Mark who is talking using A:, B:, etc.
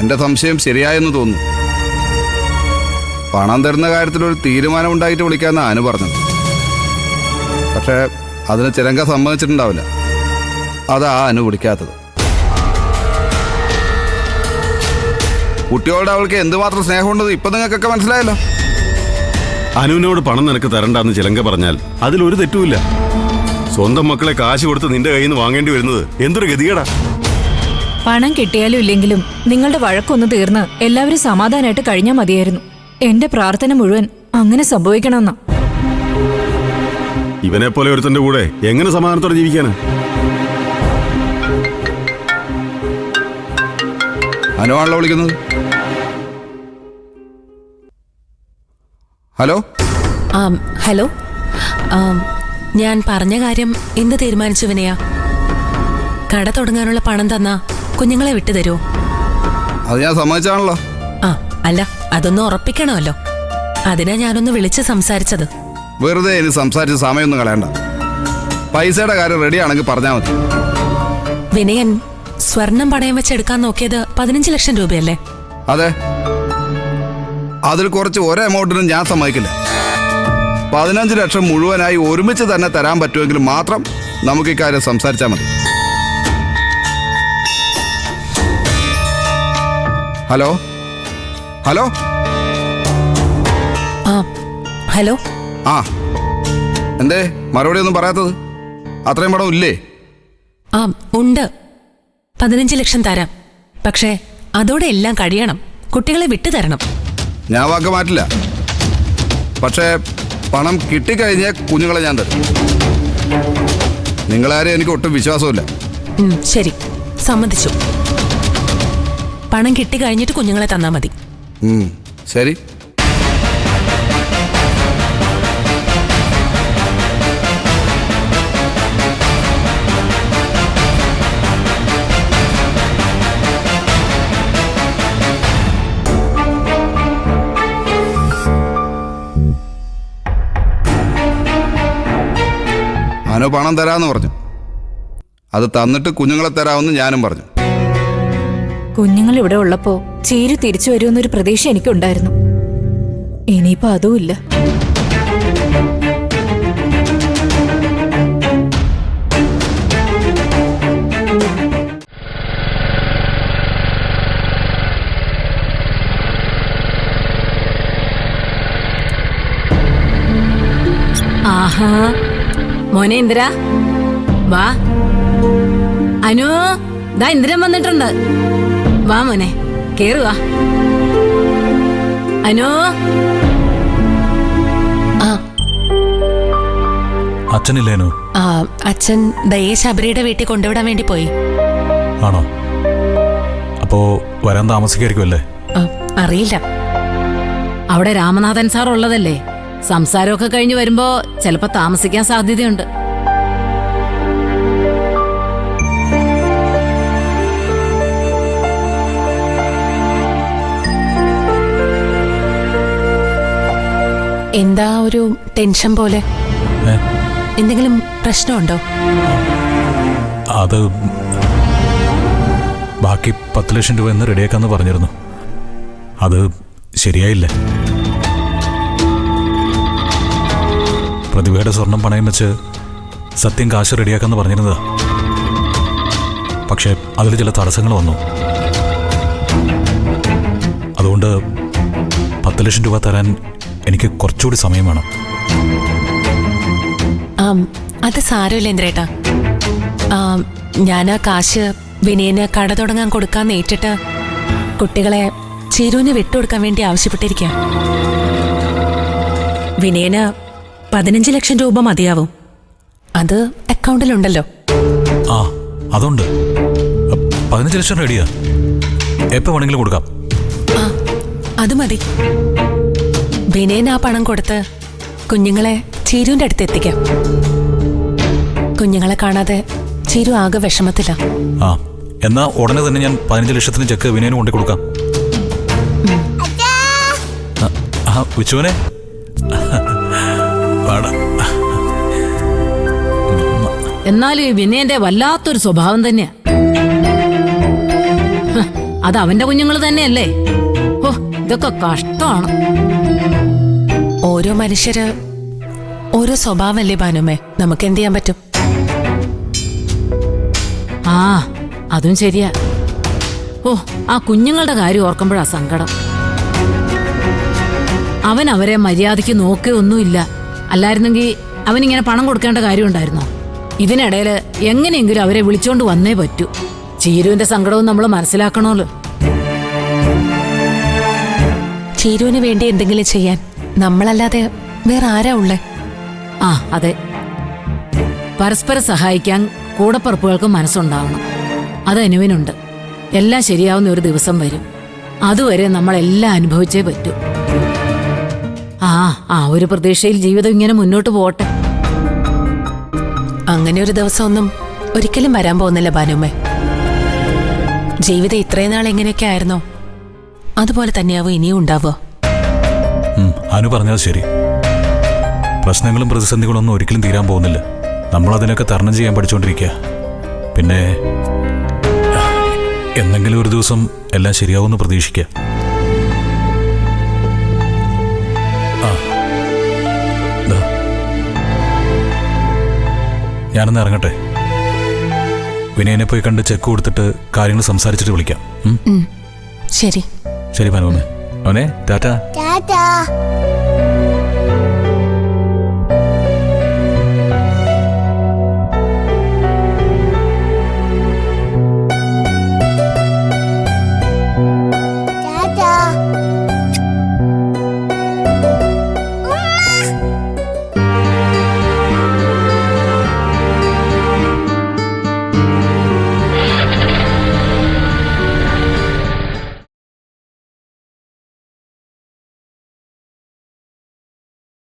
A: എൻ്റെ സംശയം ശരിയായെന്ന് തോന്നുന്നു. പണം തരുന്ന കാര്യത്തിൽ ഒരു തീരുമാനം ഉണ്ടായിട്ട് വിളിക്കാമെന്നാണ് അനു പറഞ്ഞത്. പക്ഷേ അതിന് ചിരങ്ക സമ്മതിച്ചിട്ടുണ്ടാവില്ല. അതാ അനു വിളിക്കാത്തത്. കുട്ടിയോട് അവൾക്ക് എന്തുമാത്രം സ്നേഹമുണ്ടെന്ന് ഇപ്പം നിങ്ങൾക്കൊക്കെ മനസ്സിലായല്ലോ.
B: അനുവിനോട് പണം നിനക്ക് തരണ്ടെന്ന് ചിലങ്ക പറഞ്ഞാൽ അതിലൊരു തെറ്റുമില്ല. സ്വന്തം മക്കളെ കാശ് കൊടുത്ത് നിന്റെ കയ്യിൽ നിന്ന് വാങ്ങേണ്ടി വരുന്നത് എന്തൊരു ഗതികേടാ.
C: പണം കിട്ടിയാലും ഇല്ലെങ്കിലും നിങ്ങളുടെ വഴക്കൊന്ന് തീർന്ന് എല്ലാവരും സമാധാനമായിട്ട് കഴിഞ്ഞാൽ മതിയായിരുന്നു. എന്റെ പ്രാർത്ഥന മുഴുവൻ അങ്ങനെ സംഭവിക്കണമെന്നാ.
B: ഇവനെ പോലെ ഒരുത്തന്റെ കൂടെ എങ്ങനെ സമാധാനത്തോടെ ജീവിക്കാനാ?
A: അനുവാണല്ലോ വിളിക്കുന്നത്. ഹലോ.
D: ഹലോ. ഞാൻ പറഞ്ഞ കാര്യം എന്ത് തീരുമാനിച്ചു വിനയ? കട തുടങ്ങാനുള്ള പണം തന്നാ കുഞ്ഞുങ്ങളെ വിട്ടു തരുമോ?
A: അത് ഞാൻ സമ്മതിച്ചാണല്ലോ.
D: അല്ല, അതൊന്ന് ഉറപ്പിക്കണമല്ലോ. അതിനാ ഞാനൊന്ന് വിളിച്ച് സംസാരിച്ചത്.
A: വെറുതെ ഇനി സംസാരിച്ച് സമയമൊന്നും കളയണ്ട. പൈസയുടെ കാര്യം റെഡിയാണെങ്കിൽ പറഞ്ഞാൽ മതി.
D: വിനയൻ സ്വർണം പണയം വെച്ചെടുക്കാൻ നോക്കിയത് 15 ലക്ഷം രൂപയല്ലേ?
A: അതെ. അതിൽ കുറച്ച് ഒരേ എമൗണ്ടിനും ഞാൻ സമ്മതിക്കില്ല. 15 ലക്ഷം മുഴുവനായി ഒരുമിച്ച് തന്നെ തരാൻ പറ്റുമെങ്കിൽ മാത്രം നമുക്ക് ഇക്കാര്യം സംസാരിച്ചാൽ മതി. ഹലോ. ഹലോ.
D: ഹലോ.
A: എന്തേ മറുപടി ഒന്നും പറയാത്തത്? അത്രയും പണം ഇല്ലേ?
D: ഉണ്ട്. 15 ലക്ഷം തരാം. പക്ഷേ അതോടെ എല്ലാം കഴിയണം. കുട്ടികളെ വിട്ടു തരണം.
A: ഞാൻ വാക്ക് മാറ്റില്ല. പക്ഷേ പണം കിട്ടിക്കഴിഞ്ഞേ കുഞ്ഞുങ്ങളെ ഞാൻ തരും. നിങ്ങളാരെയും എനിക്ക് ഒട്ടും വിശ്വാസമില്ല.
D: ശരി, സമ്മതിച്ചു. പണം കിട്ടിക്കഴിഞ്ഞിട്ട് കുഞ്ഞുങ്ങളെ തന്നാ മതി.
A: ശരി. അനു പണം തരാമെന്ന് പറഞ്ഞു. അത് തന്നിട്ട് കുഞ്ഞുങ്ങളെ തരാമെന്ന് ഞാനും പറഞ്ഞു.
C: കുഞ്ഞുങ്ങൾ ഇവിടെ ഉള്ളപ്പോ ചേരു തിരിച്ചു വരുമെന്നൊരു പ്രതീക്ഷ എനിക്കുണ്ടായിരുന്നു. ഇനിയിപ്പോ അതുമില്ല.
E: ആഹാ, മോനെ ഇന്ദിര വാ. അനു, ദാ ഇന്ദിരൻ വന്നിട്ടുണ്ട്. വാ മോനെ, കേറുവാ. അനു.
F: അച്ഛനില്ലേനു?
D: അച്ഛൻ ദയേ ശബരിയുടെ വീട്ടിൽ കൊണ്ടുവിടാൻ വേണ്ടി പോയി.
F: ആണോ? അപ്പോ വരാൻ താമസിക്കായിരിക്കുമല്ലേ?
D: അറിയില്ല.
E: അവിടെ രാമനാഥൻ സാർ ഉള്ളതല്ലേ. സംസാരമൊക്കെ കഴിഞ്ഞ് വരുമ്പോ ചിലപ്പോ താമസിക്കാൻ സാധ്യതയുണ്ട്.
D: എന്താ ഒരു ടെൻഷൻ പോലെ? എന്തെങ്കിലും പ്രശ്നമുണ്ടോ?
F: അത് ബാക്കി 10 ലക്ഷം രൂപ എന്ന് റെഡിയാക്കാന്ന് പറഞ്ഞിരുന്നു. അത് ശരിയായില്ല. പ്രതിഭയുടെ സ്വർണം പണയം വെച്ച് സത്യം കാശ് റെഡിയാക്കാന്ന് പറഞ്ഞിരുന്നതാ. പക്ഷെ അതിൽ ചില തടസ്സങ്ങൾ വന്നു. അതുകൊണ്ട് 10 ലക്ഷം രൂപ തരാൻ എനിക്ക് കുറച്ചുകൂടി സമയം വേണം.
D: അത് സാരമില്ല ഇന്ദ്രേട്ടാ. ഞാൻ ആ കാശ് വിനയന് കട തുടങ്ങാൻ കൊടുക്കാൻ നേരിട്ടിട്ട് കുട്ടികളെ ചിരുവിന് വിട്ടുകൊടുക്കാൻ വേണ്ടി ആവശ്യപ്പെട്ടിരിക്കാം. വിനയന് 15 ലക്ഷം രൂപ മതിയാവും. അത് അക്കൗണ്ടിലുണ്ടല്ലോ.
F: അതുണ്ട്. 15 ലക്ഷം റെഡിയാ. എപ്പോ വേണമെങ്കിലും കൊടുക്കാം.
D: അത് മതി. വിനയൻ ആ പണം കൊടുത്ത് കുഞ്ഞുങ്ങളെ ചിരുവിന്റെ അടുത്ത് എത്തിക്കാം. കുഞ്ഞുങ്ങളെ കാണാതെ ചിരു ആകെ വിഷമത്തില്ല.
F: എന്നാ ഉടനെ തന്നെ ഞാൻ 15 ലക്ഷത്തിന് ചെക്ക് വിനയന് കൊണ്ടു കൊടുക്കാം. ഉച്ചവനെ
E: എന്നാലും ഈ വിനയന്റെ വല്ലാത്തൊരു സ്വഭാവം തന്നെയാ. അത് അവന്റെ കുഞ്ഞുങ്ങൾ തന്നെയല്ലേ? ഓ, ഇതൊക്കെ കഷ്ടമാണ്.
D: ഓരോ മനുഷ്യര് ഓരോ സ്വഭാവമല്ലേ ഭാനുമേ, നമുക്ക് എന്ത് ചെയ്യാൻ പറ്റും?
E: ആ, അതും ശരിയാ. ഓ, ആ കുഞ്ഞുങ്ങളുടെ കാര്യം ഓർക്കുമ്പോഴാ സങ്കടം. അവൻ അവരെ മര്യാദയ്ക്ക് നോക്കുകയൊന്നുമില്ല. അല്ലായിരുന്നെങ്കിൽ അവനിങ്ങനെ പണം കൊടുക്കേണ്ട കാര്യമുണ്ടായിരുന്നോ? ഇതിനിടയിൽ എങ്ങനെയെങ്കിലും അവരെ വിളിച്ചോണ്ട് വന്നേ പറ്റൂ. ചീരുവിന്റെ സങ്കടവും നമ്മൾ മനസ്സിലാക്കണമല്ലോ.
D: ചീരുവിന് വേണ്ടി എന്തെങ്കിലും ചെയ്യാൻ നമ്മളല്ലാതെ വേറെ ആരാ ഉള്ളേ?
E: ആ, അതെ. പരസ്പരം സഹായിക്കാൻ കൂടപ്പറപ്പുകൾക്ക് മനസ്സുണ്ടാവണം. അത് അനുവിനുണ്ട്. എല്ലാം ശരിയാവുന്ന ഒരു ദിവസം വരും. അതുവരെ നമ്മളെല്ലാം അനുഭവിച്ചേ പറ്റൂ. ആ ഒരു പ്രതീക്ഷയിൽ ജീവിതം ഇങ്ങനെ മുന്നോട്ട് പോട്ടെ.
D: അങ്ങനെ ഒരു ദിവസമൊന്നും ഒരിക്കലും വരാൻ പോകുന്നില്ല ഭാനുമേ. ജീവിതം ഇത്രയും നാൾ എങ്ങനെയൊക്കെ ആയിരുന്നോ അതുപോലെ തന്നെയാവോ ഇനിയും ഉണ്ടാവോ?
F: അനു പറഞ്ഞത് ശരി. പ്രശ്നങ്ങളും പ്രതിസന്ധികളും ഒന്നും ഒരിക്കലും തീരാൻ പോകുന്നില്ല. നമ്മളതിനൊക്കെ തരണം ചെയ്യാൻ പഠിച്ചുകൊണ്ടിരിക്കുക. പിന്നെ എന്തെങ്കിലും ഒരു ദിവസം എല്ലാം ശരിയാവുമെന്ന് പ്രതീക്ഷിക്കുക. ഞാനൊന്ന് ഇറങ്ങട്ടെ. വിനയനെ പോയി കണ്ട് ചെക്ക് കൊടുത്തിട്ട് കാര്യങ്ങൾ സംസാരിച്ചിട്ട് വിളിക്കാം.
D: ശരി
F: ശരി ഭാനുമേ. അവനെ ടാറ്റാ.
G: ടാറ്റാ.